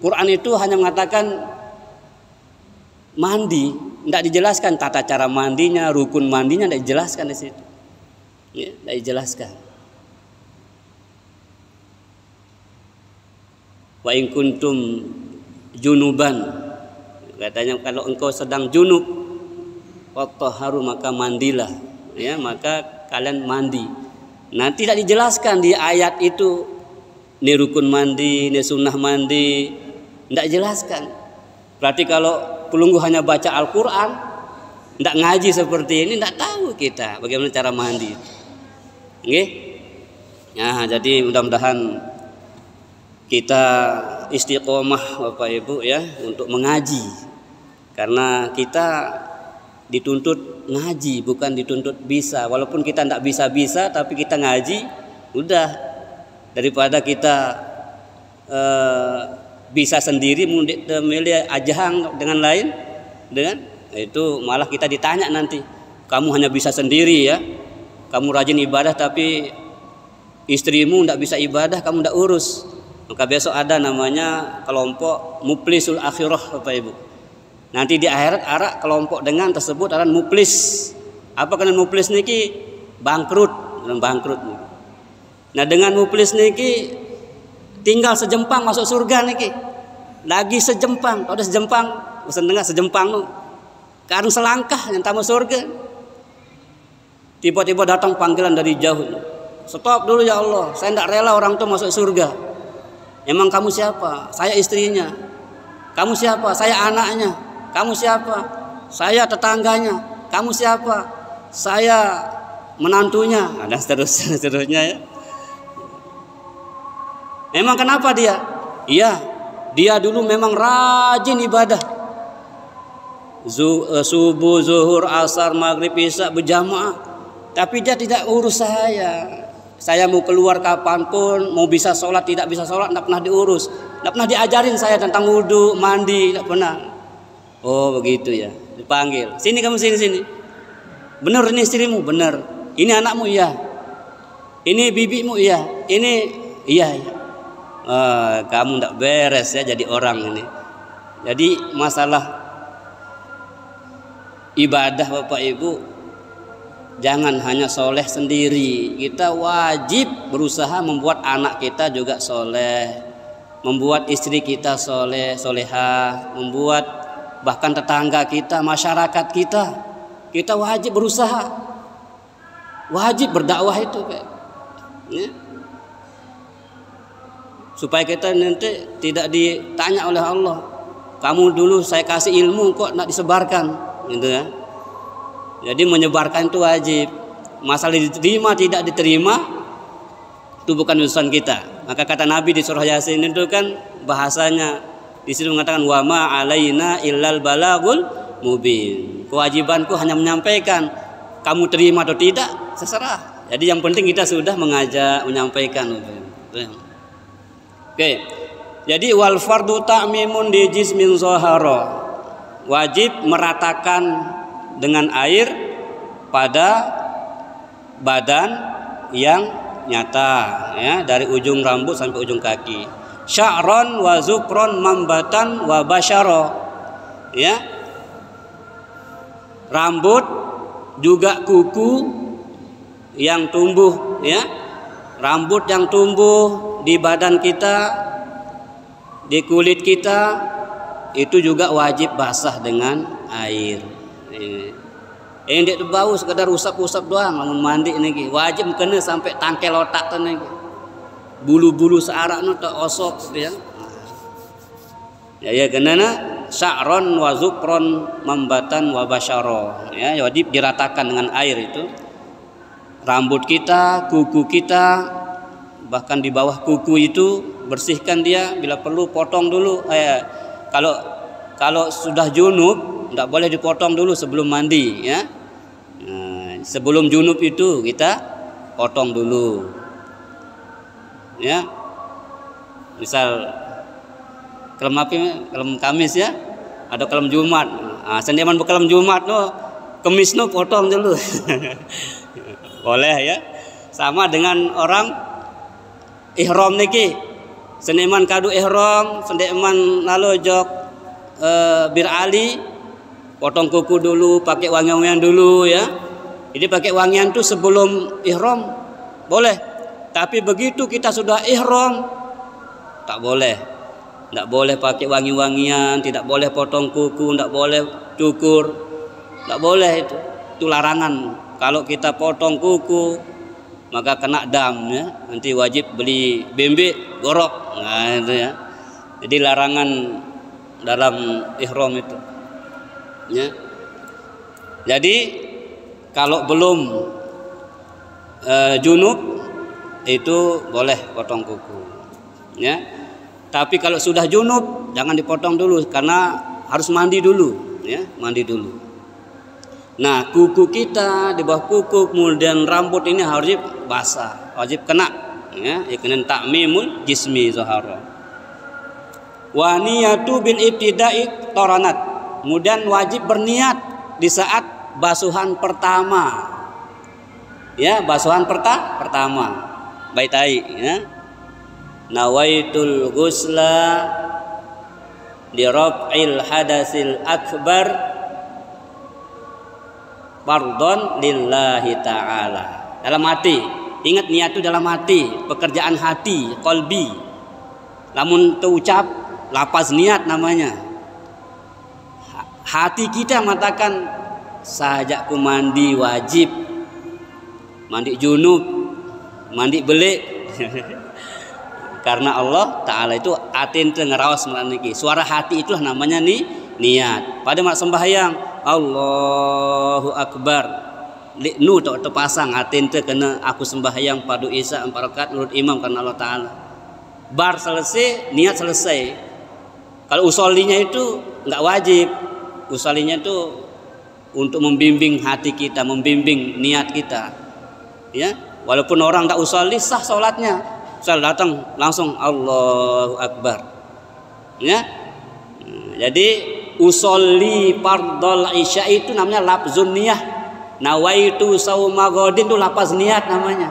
Quran itu hanya mengatakan mandi, tidak dijelaskan tata cara mandinya, rukun mandinya tidak dijelaskan di situ. Ya, tidak dijelaskan. Wa in kuntum junuban, katanya kalau engkau sedang junub, wattaharu, maka mandilah, ya, maka kalian mandi. Nah, tidak dijelaskan di ayat itu ini rukun mandi, ini sunnah mandi, tidak dijelaskan. Berarti kalau pelunggu hanya baca Al-Quran, tidak ngaji seperti ini, tidak tahu kita bagaimana cara mandi. Oke? Nah, jadi mudah-mudahan kita istiqomah Bapak Ibu ya untuk mengaji, karena kita dituntut ngaji, bukan dituntut bisa. Walaupun kita tidak bisa-bisa, tapi kita ngaji, udah, daripada kita bisa sendiri milih ajang dengan lain, dengan itu malah kita ditanya nanti, kamu hanya bisa sendiri ya, kamu rajin ibadah tapi istrimu tidak bisa ibadah, kamu tidak urus. Maka besok ada namanya kelompok muflisul akhirah Bapak Ibu. Nanti di akhirat ada kelompok dengan tersebut adalah muflis. Apa kan muflis niki? Bangkrut, bangkrut. Nah, dengan muflis niki tinggal sejempang masuk surga niki. Lagi sejempang, kalau sejempang, pesan dengar sejempang nu. Karena selangkah yang tamu surga. Tiba-tiba datang panggilan dari jauh. Stop dulu ya Allah, saya tidak rela orang itu masuk surga. Emang kamu siapa? Saya istrinya. Kamu siapa? Saya anaknya. Kamu siapa? Saya tetangganya. Kamu siapa? Saya menantunya. Ada seterusnya ya. Memang kenapa dia? Iya, dia dulu memang rajin ibadah. Subuh, zuhur, asar, maghrib, isya berjamaah. Tapi dia tidak urus saya. Saya mau keluar kapanpun, mau bisa sholat, tidak bisa sholat, tidak pernah diurus. Tidak pernah diajarin saya tentang wudhu, mandi, tidak pernah. Oh begitu ya, dipanggil. Sini kamu, sini. Benar ini istrimu? Benar. Ini anakmu? Iya. Ini bibimu? Iya. Ini? Iya. Kamu tidak beres ya jadi orang ini. Jadi masalah ibadah Bapak Ibu, jangan hanya soleh sendiri. Kita wajib berusaha membuat anak kita juga soleh, membuat istri kita soleh, solehah, membuat bahkan tetangga kita, masyarakat kita. Kita wajib berusaha, wajib berdakwah itu, ya. Supaya kita nanti tidak ditanya oleh Allah, kamu dulu saya kasih ilmu kok tidak disebarkan, gitu ya. Jadi menyebarkan itu wajib. Masalah diterima tidak diterima itu bukan urusan kita. Maka kata Nabi di surah Yasin itu kan bahasanya di situ mengatakan wa ma alaina illal balagul mubin. Kewajibanku hanya menyampaikan. Kamu terima atau tidak terserah. Jadi yang penting kita sudah mengajak, menyampaikan. Oke. Jadi wal fardu ta'mimun di jismin zahara. Wajib meratakan dengan air pada badan yang nyata ya, dari ujung rambut sampai ujung kaki. Sya'ron wa zufron mambatan wa basyara, ya, rambut juga kuku yang tumbuh, ya, rambut yang tumbuh di badan kita, di kulit kita, itu juga wajib basah dengan air. Ini dia bau sekedar usap-usap doang, namun mandi ini wajib kena sampai tangkel otak tu ni, bulu-bulu searak nu tak osok ya. Ya kena na sya'ron wa zufron mambatan wa basyara, ya, wajib diratakan dengan air itu. Rambut kita, kuku kita, bahkan di bawah kuku itu bersihkan dia, bila perlu potong dulu. Kalau sudah junub tidak boleh dipotong dulu sebelum mandi, ya. Nah, sebelum junub itu kita potong dulu, ya. Misal kelem kamis ya, ada kelem Jumat, Sendeman bekalam Jumat no, kemis no potong dulu. Boleh ya. Sama dengan orang ihram niki. Sendeman kadu ihram, sendeman lalu jok bir ali, potong kuku dulu, pakai wangian-wangian dulu ya. Jadi pakai wangian tuh sebelum ihram boleh. Tapi begitu kita sudah ihram tak boleh. Tidak boleh pakai wangi-wangian, tidak boleh potong kuku, tidak boleh cukur, tidak boleh itu. Itu larangan. Kalau kita potong kuku maka kena dam ya. Nanti wajib beli bembe gorok. Nah itu ya. Jadi larangan dalam ihram itu. Ya. Jadi kalau belum junub itu boleh potong kuku. Ya. Tapi kalau sudah junub jangan dipotong dulu karena harus mandi dulu, ya, mandi dulu. Nah, kuku kita di bawah kuku kemudian rambut ini harus basah, wajib kena, ya, iknan ta'mimul jismi zahara. Wa niyatu bil ibtida'i taranat. Kemudian wajib berniat di saat basuhan pertama. Ya, basuhan pertama. Baitai, ya. Nawaitul ghusla li raf'il hadasil akbar fardhon lillahi ta'ala. Dalam hati, ingat niat itu dalam hati, pekerjaan hati, qalbi. Lamun terucap lapas niat namanya. Hati kita mengatakan sajakku mandi wajib, mandi junub, mandi belik. Karena Allah Ta'ala itu atin ngerawas melaniki. Suara hati itulah namanya niat. Pada mak sembahyang Allahu Akbar. Nu tak terpasang atin kena aku sembahyang padu isya 4 rakaat menurut imam karena Allah Ta'ala. Bar selesai, niat selesai. Kalau usolinya itu nggak wajib. Usolinya itu untuk membimbing hati kita, membimbing niat kita. Ya, walaupun orang tak usoli sah sholatnya. Misal datang langsung Allahu Akbar. Ya. Jadi usolli fardhol isya itu namanya lafzun niyah. Nawaitu sauma ghadin itu lafaz niat namanya.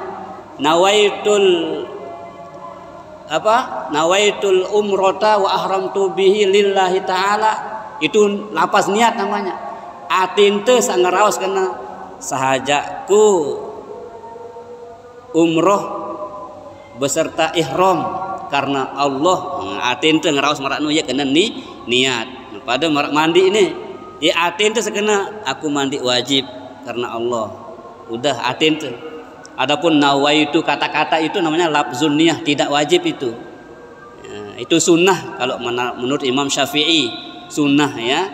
Nawaitul umrata wa ahramtu bihi lillahi ta'ala. Itu lafaz niat namanya. Atin teu sangaraos kana sahajaku umroh beserta ihram karena Allah. Atin teh ngeraos maraknu ya kena niat. Pada marak mandi ini ya atin teh sekena aku mandi wajib karena Allah. Udah atin teh. Adapun nawaitu kata-kata itu namanya lafzun niyah, tidak wajib itu. Ya, itu sunnah kalau menurut Imam Syafi'i sunnah ya.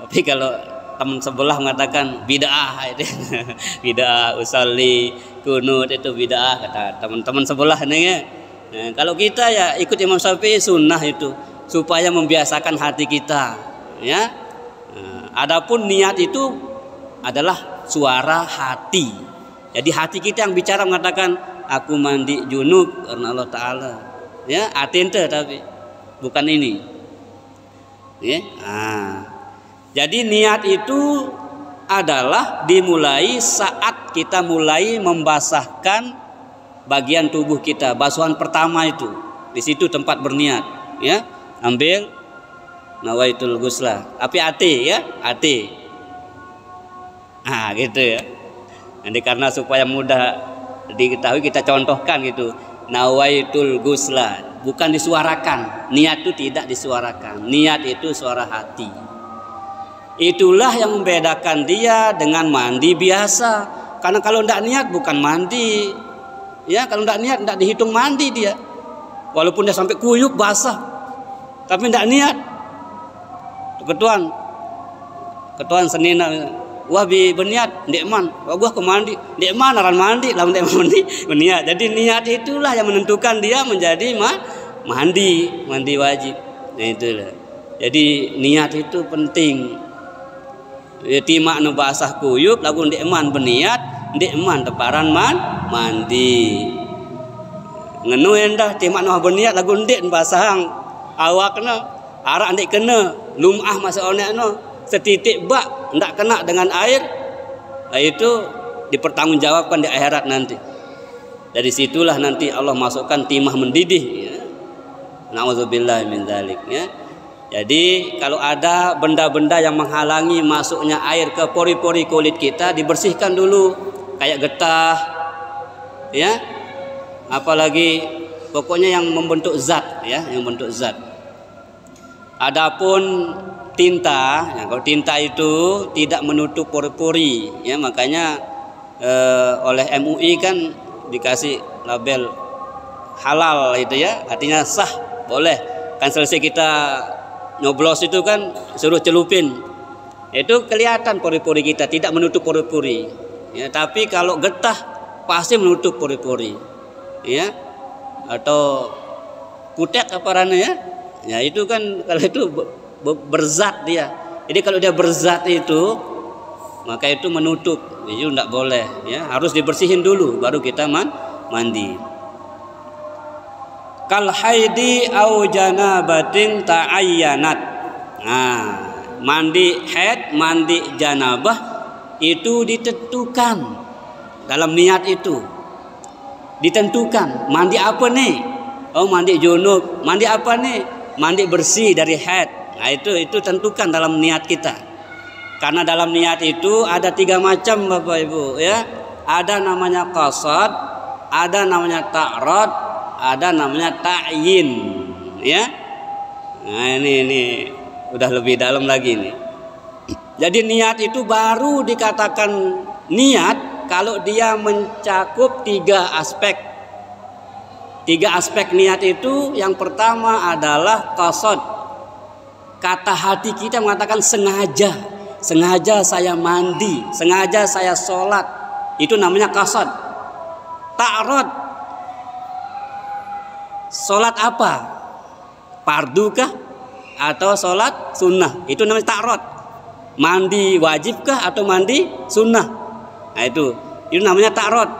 Tapi kalau teman sebelah mengatakan bid'ah itu. Bid'ah usolli kunut itu bid'ah kata teman-teman sebelah nih ya. Nah, kalau kita ya ikut Imam Syafi'i sunnah itu supaya membiasakan hati kita ya. Nah, adapun niat itu adalah suara hati. Jadi hati kita yang bicara mengatakan aku mandi junub karena Allah Ta'ala. Ya, atin tapi bukan ini. Ya. Nah, jadi niat itu adalah dimulai saat kita mulai membasahkan bagian tubuh kita, basuhan pertama itu. Di situ tempat berniat, ya. Ambil nawaitul ghusla. Tapi ati ya, ati. Ah, gitu ya. Nanti karena supaya mudah diketahui kita contohkan gitu. Nawaitul ghusla, bukan disuarakan. Niat itu tidak disuarakan. Niat itu suara hati. Itulah yang membedakan dia dengan mandi biasa. Karena kalau tidak niat bukan mandi. Ya, kalau tidak niat tidak dihitung mandi dia. Walaupun dia sampai kuyup basah, tapi tidak niat. Ketuan senina, wah bi berniat, ndek man, wah gua ke mandi, ndek man aran mandi, lamun ndek mandi berniat. Jadi niat itulah yang menentukan dia menjadi mandi wajib. Nah itulah. Jadi niat itu penting. Timak nu basah kuyup lagu ndek man berniat, ndek man teparan mandi. Ngenu endah timak nu berniat lagu ndek basahang awakna arak ndek kena lumah masa onekno setitik bak tidak kena dengan air, itu dipertanggungjawabkan di akhirat nanti. Dari situlah nanti Allah masukkan timah mendidih. Ya. Nauzubillah min dzalik. Ya. Jadi kalau ada benda-benda yang menghalangi masuknya air ke pori-pori kulit kita, dibersihkan dulu, kayak getah, ya, apalagi pokoknya yang membentuk zat, ya, yang membentuk zat. Adapun tinta, ya, kalau tinta itu tidak menutup pori-pori, ya, makanya oleh MUI kan dikasih label halal itu, ya, artinya sah, boleh. Kan selesai kita nyoblos itu kan suruh celupin, itu kelihatan pori-pori kita tidak menutup pori-pori, ya. Tapi kalau getah pasti menutup pori-pori, ya, atau kutek apa rana, ya itu kan kalau itu berzat dia. Jadi kalau dia berzat itu maka itu menutup, itu tidak boleh, ya, harus dibersihin dulu baru kita mandi. Kal haidi au janabatin ta'ayyanat. Nah, mandi haid, mandi janabah itu ditentukan dalam niat itu. Ditentukan, mandi apa nih? Oh, mandi junub. Mandi apa nih? Mandi bersih dari haid. Nah, itu tentukan dalam niat kita. Karena dalam niat itu ada 3 macam Bapak Ibu, ya. Ada namanya qasad, ada namanya ta'rad, ada namanya ta'yin, ya. Nah, ini udah lebih dalam lagi nih. Jadi niat itu baru dikatakan niat kalau dia mencakup 3 aspek. 3 aspek niat itu, yang pertama adalah qasad. Kata hati kita mengatakan sengaja saya mandi, sengaja saya sholat, itu namanya qasad. Ta'rad, sholat apa? Fardu kah atau sholat sunnah? Itu namanya ta'rad. Mandi wajib kah atau mandi sunnah? Nah, itu namanya ta'rad.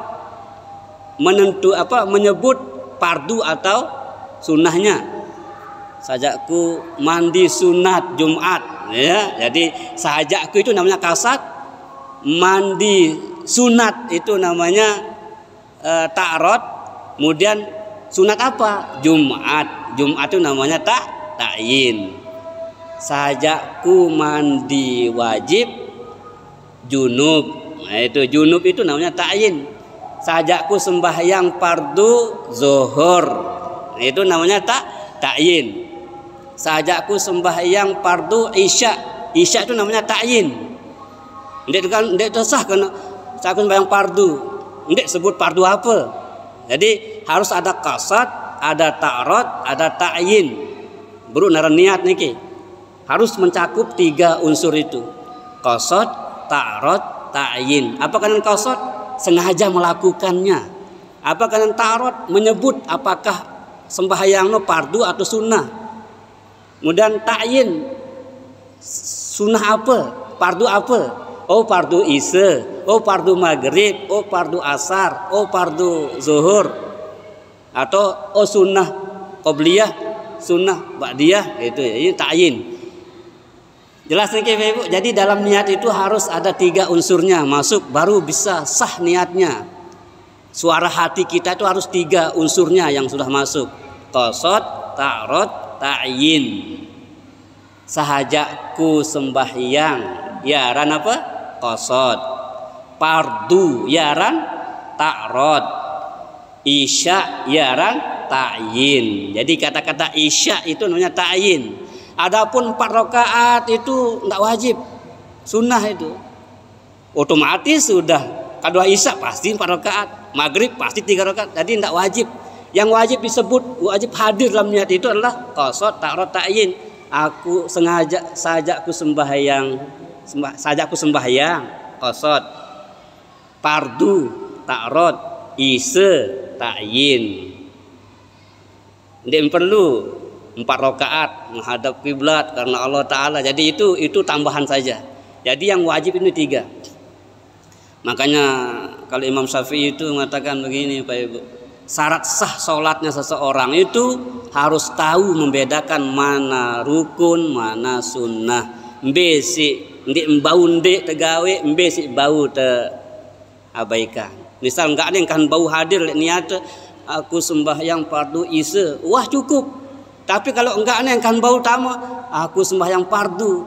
Menyebut fardu atau sunnahnya. Sajakku mandi sunat Jumat, ya. Jadi sajakku itu namanya qasad. Mandi sunat itu namanya ta'rad. Kemudian sunat apa? Jumat. Jumat itu namanya ta'yin. Sajakku mandi wajib junub. Nah, itu junub itu namanya ta'yin. Sajakku sembahyang fardu zuhur. Nah, itu namanya ta'yin. Sajakku sembahyang fardu isya. Isya itu namanya ta'yin. Ndek itu sah karena sajakku sembahyang fardu. Ndek sebut fardu apa? Jadi harus ada qasad, ada ta'rad, ada ta'yin. Baru naran niat niki. Harus mencakup 3 unsur itu. Qasad, ta'rad, ta'yin. Apa kan qasad? Sengaja melakukannya. Apa kan ta'rad? Menyebut apakah sembahyangno fardu atau sunnah. Kemudian ta'yin, sunnah apa? Fardu apa? Oh, fardu isya, oh fardu maghrib, oh fardu asar, oh fardu zuhur, atau oh sunnah qobliyah, sunnah ba'diyah, itu ya, ini ta'yin. Jelas nih Ibu. Jadi dalam niat itu harus ada 3 unsurnya masuk baru bisa sah niatnya. Suara hati kita itu harus 3 unsurnya yang sudah masuk. Qasad, ta'rad, ta'yin. Sahajaku sembahyang, yaran apa? Qasad. Fardu yaran ta'rad. Isya yaran ta'yin. Jadi kata-kata isya itu namanya ta'yin. Adapun 4 rakaat itu tidak wajib, sunnah itu. Otomatis sudah. Kedua isya pasti 4 rakaat, maghrib pasti 3 rakaat. Jadi tidak wajib. Yang wajib disebut wajib hadir dalam niat itu adalah qasad, ta'rad, ta'yin. Aku sengaja sajaku sembahyang, qasad, fardu, ta'rad, isya, ta'yin. Tidak perlu 4 rakaat menghadap kiblat karena Allah Ta'ala. Jadi itu tambahan saja. Jadi yang wajib ini 3. Makanya kalau Imam Syafi'i itu mengatakan begini Pak Ibu, syarat sah sholatnya seseorang itu harus tahu membedakan mana rukun, mana sunnah, Mbesi ndik bau ndik tegawe, mbesi bau te abaikan. Misal enggak ada yang kan bau hadir niat aku sembahyang fardu isya, wah cukup. Tapi kalau enggak ada yang kan bau tama, aku sembahyang fardu,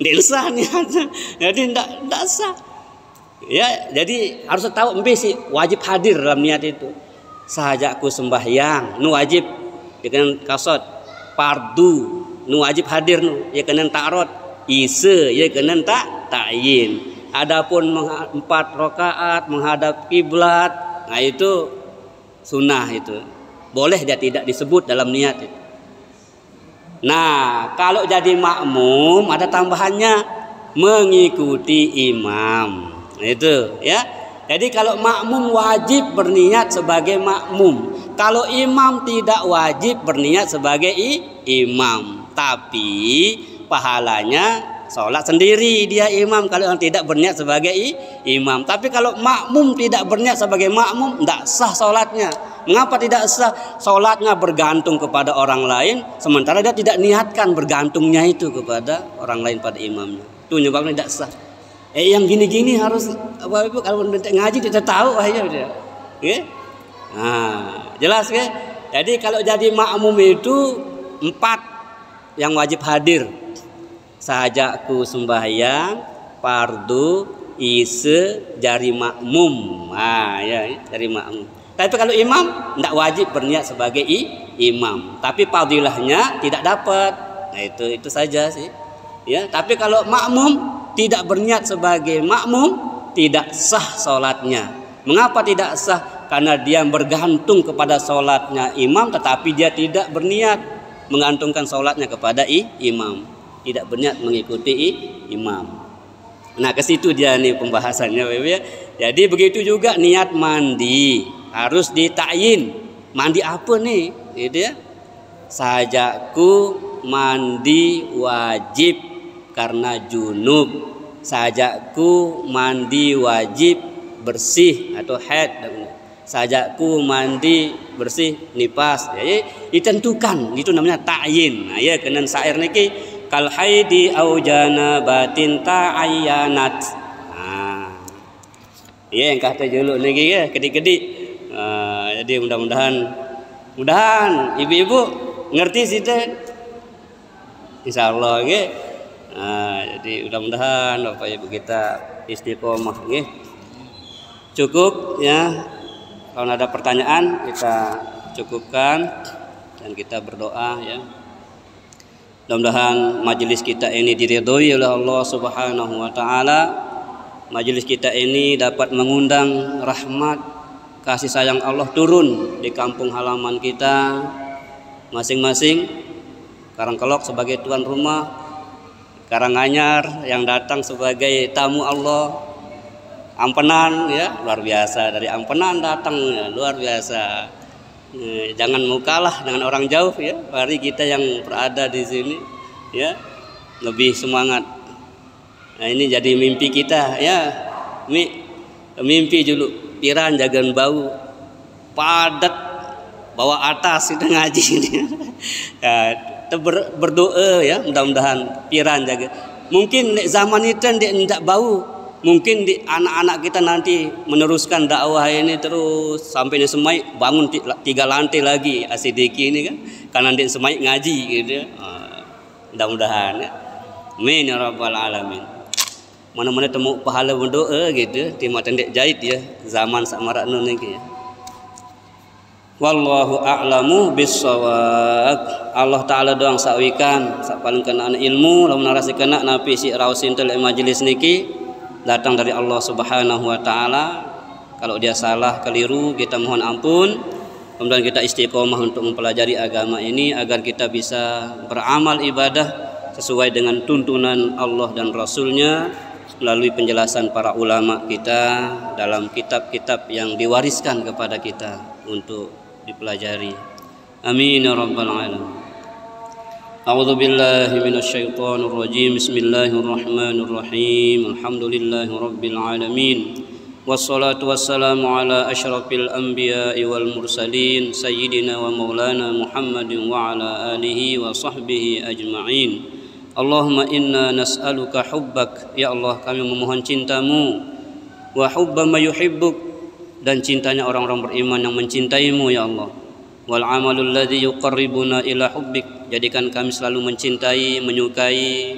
ndik sah niatnya. Jadi ndak sah. Ya, jadi harus tahu mbesi wajib hadir dalam niat itu. Sahaja aku sembahyang, nu wajib dengan kasot fardu, nu wajib hadir nu, ya kena ta'arud, isya ya kena ta'yin. Adapun 4 rakaat menghadap kiblat, nah itu sunnah itu. Boleh dia tidak disebut dalam niat itu. Nah, kalau jadi makmum ada tambahannya mengikuti imam. Nah, itu ya. Jadi kalau makmum wajib berniat sebagai makmum. Kalau imam tidak wajib berniat sebagai imam. Tapi pahalanya sholat sendiri dia imam kalau tidak berniat sebagai imam. Tapi kalau makmum tidak berniat sebagai makmum, tidak sah sholatnya. Mengapa tidak sah? Sholatnya bergantung kepada orang lain, sementara dia tidak niatkan bergantungnya itu kepada orang lain pada imamnya. Itu nyebabnya tidak sah. Yang gini-gini harus Bapak-Ibu kalau ngaji kita tahu aja dia. Okay? Nah, jelas ke? Jadi kalau jadi makmum itu 4 yang wajib hadir. Sahajaku sembahyang, fardu, isya, jari makmum. Ah ya, jari makmum. Tapi kalau imam tidak wajib berniat sebagai imam. Tapi fadilahnya tidak dapat. Nah itu saja sih. Ya, tapi kalau makmum tidak berniat sebagai makmum, tidak sah sholatnya. Mengapa tidak sah? Karena dia bergantung kepada sholatnya imam, tetapi dia tidak berniat menggantungkan sholatnya kepada imam. Tidak berniat mengikuti imam. Nah, ke situ dia nih pembahasannya, ya. Jadi begitu juga niat mandi harus ditakyin. Mandi apa nih? Gitu ya. Sahajaku mandi wajib karena junub, sahajaku mandi wajib bersih atau haid, sahajaku mandi bersih nifas. Jadi ditentukan, itu namanya ta'yin. Nah, ya kena syair niki kal haidi au janabatin ta'ayyanat. Nah, ya yang kata juluk niki ya kedik-kedik. Jadi mudah-mudahan ibu-ibu ngerti sih insyaallah ya. Nah, jadi mudah-mudahan Bapak Ibu kita istiqomah nggih. Cukup ya. Kalau ada pertanyaan kita cukupkan dan kita berdoa ya. Mudah-mudahan majelis kita ini diridhoi oleh Allah Subhanahu wa taala. Majelis kita ini dapat mengundang rahmat kasih sayang Allah turun di kampung halaman kita masing-masing. Karangkelok sebagai tuan rumah, Karanganyar yang datang sebagai tamu Allah, Ampenan ya luar biasa, dari Ampenan datang ya, luar biasa. Jangan mau kalah dengan orang jauh ya, mari kita yang berada di sini ya lebih semangat. Nah ini jadi mimpi kita ya, mimpi dulu piran jagan bau padat bawa atas kita ngaji ini. Ya, kita berdoa ya mudah-mudahan piran jaga. Mungkin di zaman itu tidak bau, mungkin di anak-anak kita nanti meneruskan dakwah ini terus sampai semai bangun 3 lantai lagi asidiki ini kan, karena di semai ngaji gitu ya. Mudah-mudahan ya. Amin ya rabbal alamin. Mana-mana temu pahala berdoa gitu, timah tendek jahit ya zaman samarakno niki ya. Wallahu a'lamu bissawab. Allah taala doang sawikan sak paling kena ilmu lamun narasikeun napi si rausin tel majelis niki datang dari Allah Subhanahu wa taala. Kalau dia salah keliru kita mohon ampun. Kemudian kita istiqomah untuk mempelajari agama ini agar kita bisa beramal ibadah sesuai dengan tuntunan Allah dan Rasulnya melalui penjelasan para ulama kita dalam kitab-kitab yang diwariskan kepada kita untuk dipelajari. Amin ya rabbal alamin. A'udzu billahi minasyaitonir rajim. Bismillahirrahmanirrahim. Alhamdulillahi rabbil alamin. Wassalatu wassalamu ala asyrafil anbiya'i wal mursalin sayyidina wa maulana Muhammadin wa ala alihi wa sahbihi ajma'in. Allahumma inna nas'aluka hubbak, ya Allah kami memohon cintamu, wa hubba ma yuhibbuk, dan cintanya orang-orang beriman yang mencintaimu ya Allah, wal amalul ladzi yuqarribuna ila hubbik, jadikan kami selalu mencintai, menyukai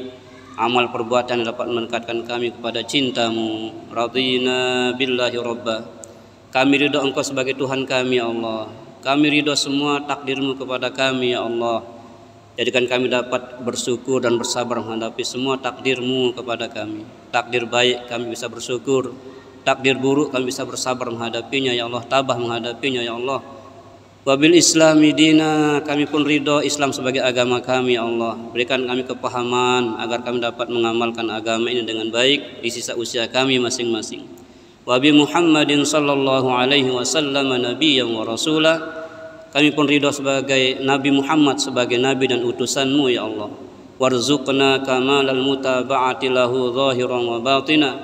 amal perbuatan yang dapat mendekatkan kami kepada cintamu. Radina billahi rabba, kami ridho engkau sebagai Tuhan kami ya Allah, kami ridho semua takdirmu kepada kami ya Allah. Jadikan kami dapat bersyukur dan bersabar menghadapi semua takdirmu kepada kami. Takdir baik kami bisa bersyukur, takdir buruk kami bisa bersabar menghadapinya ya Allah, tabah menghadapinya ya Allah. Wabil islami dina, kami pun ridho Islam sebagai agama kami ya Allah. Berikan kami kepahaman agar kami dapat mengamalkan agama ini dengan baik di sisa usia kami masing-masing. Wabi Muhammadin sallallahu alaihi wasallam nabiyyan wa rasulah, kami pun ridho sebagai Nabi Muhammad sebagai nabi dan utusanmu ya Allah. Warzuqna kamalal mutaba'ati lahu zahiran wa batina,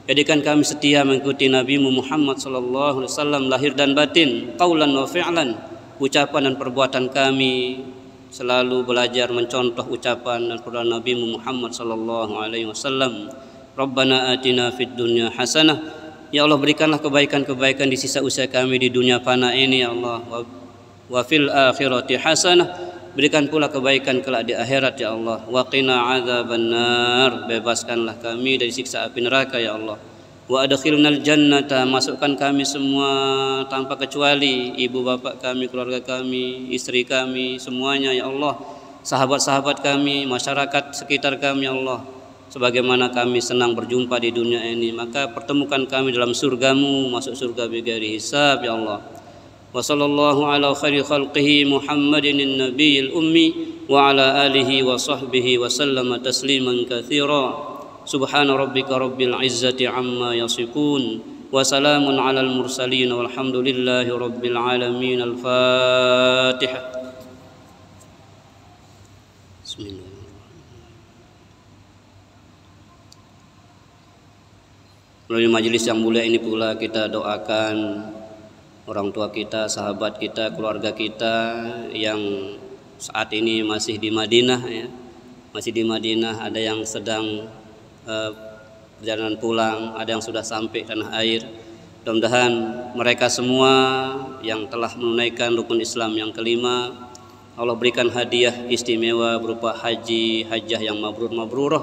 jadikan kami setia mengikuti Nabi Muhammad sallallahu alaihi wasallam lahir dan batin, qaulan wa fi'lan, ucapan dan perbuatan kami selalu belajar mencontoh ucapan dan perbuatan Nabi Muhammad sallallahu alaihi wasallam. Rabbana atina fid dunya hasanah, ya Allah berikanlah kebaikan-kebaikan di sisa usia kami di dunia fana ini ya Allah. Wa fil akhirati hasanah, berikan pula kebaikan kelak di akhirat ya Allah. Wa qina adzabannar, bebaskanlah kami dari siksa api neraka ya Allah. Wa adkhilnal jannata, masukkan kami semua tanpa kecuali, ibu bapak kami, keluarga kami, istri kami, semuanya ya Allah, sahabat-sahabat kami, masyarakat sekitar kami ya Allah. Sebagaimana kami senang berjumpa di dunia ini, maka pertemukan kami dalam surgamu, masuk surga bighairi hisab ya Allah. Wa sallallahu ala khairi khalqihi Muhammadin nabiyil ummi wa ala alihi wa sahbihi wa sallama tasliman katsira. Subhana rabbika rabbil izzati amma yasifun wa salamun alal mursalin walhamdulillahi rabbil alamin. Al-Fatihah. Bismillah. Melalui majelis yang mulia ini pula kita doakan orang tua kita, sahabat kita, keluarga kita yang saat ini masih di Madinah ya. Masih di Madinah, ada yang sedang perjalanan pulang, ada yang sudah sampai tanah air. Mudah-mudahan mereka semua yang telah menunaikan rukun Islam yang kelima, Allah berikan hadiah istimewa berupa haji, hajjah yang mabrur-mabrurah,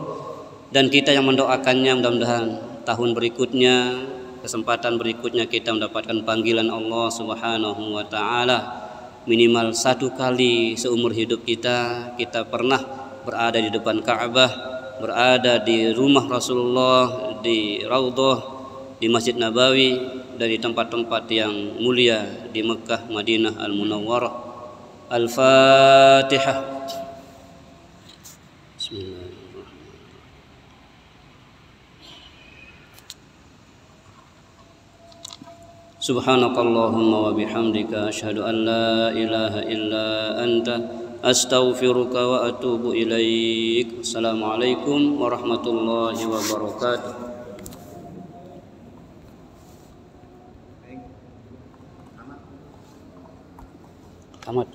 dan kita yang mendoakannya mudah-mudahan tahun berikutnya, kesempatan berikutnya kita mendapatkan panggilan Allah Subhanahu wa taala. Minimal satu kali seumur hidup kita pernah berada di depan Ka'bah, berada di rumah Rasulullah, di Raudhah, di Masjid Nabawi, dan di tempat-tempat yang mulia di Mekah, Madinah Al-Munawwarah. Al-Fatihah. Bismillah. Subhanakallahumma wa bihamdika asyhadu an la ilaha illa anta astaghfiruka wa atubu ilaik. Assalamualaikum warahmatullahi wabarakatuh. Tamat.